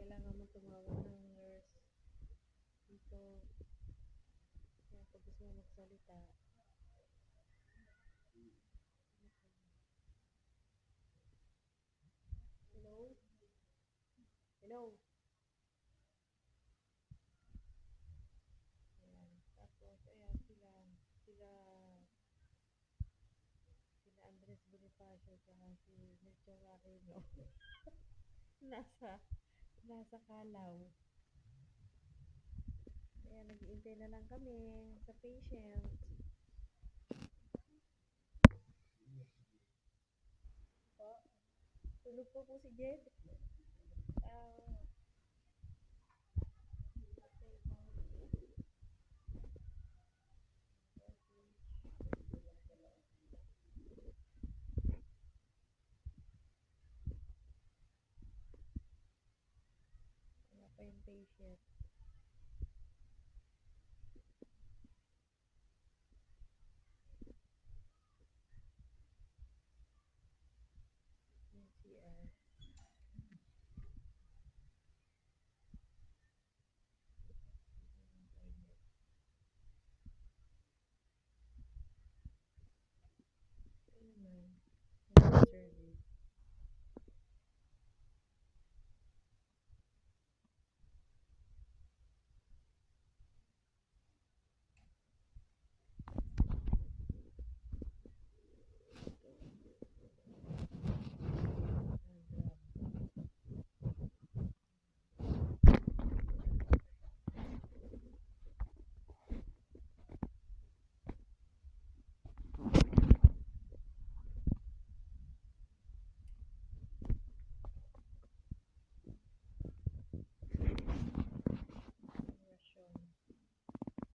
kailangan mo tumawag ng nurse dito. Kaya pag gusto mo magsalita, hello? Hello? Ayan. Tapos, ayan, sila Andres Bonifacio, tsaka si Melchor Aquino. nasa, nasa Kalaw. Kaya nag-iintay na lang kami sa patient. Po, tulog po si Jed. Ah, wala pa yung patient.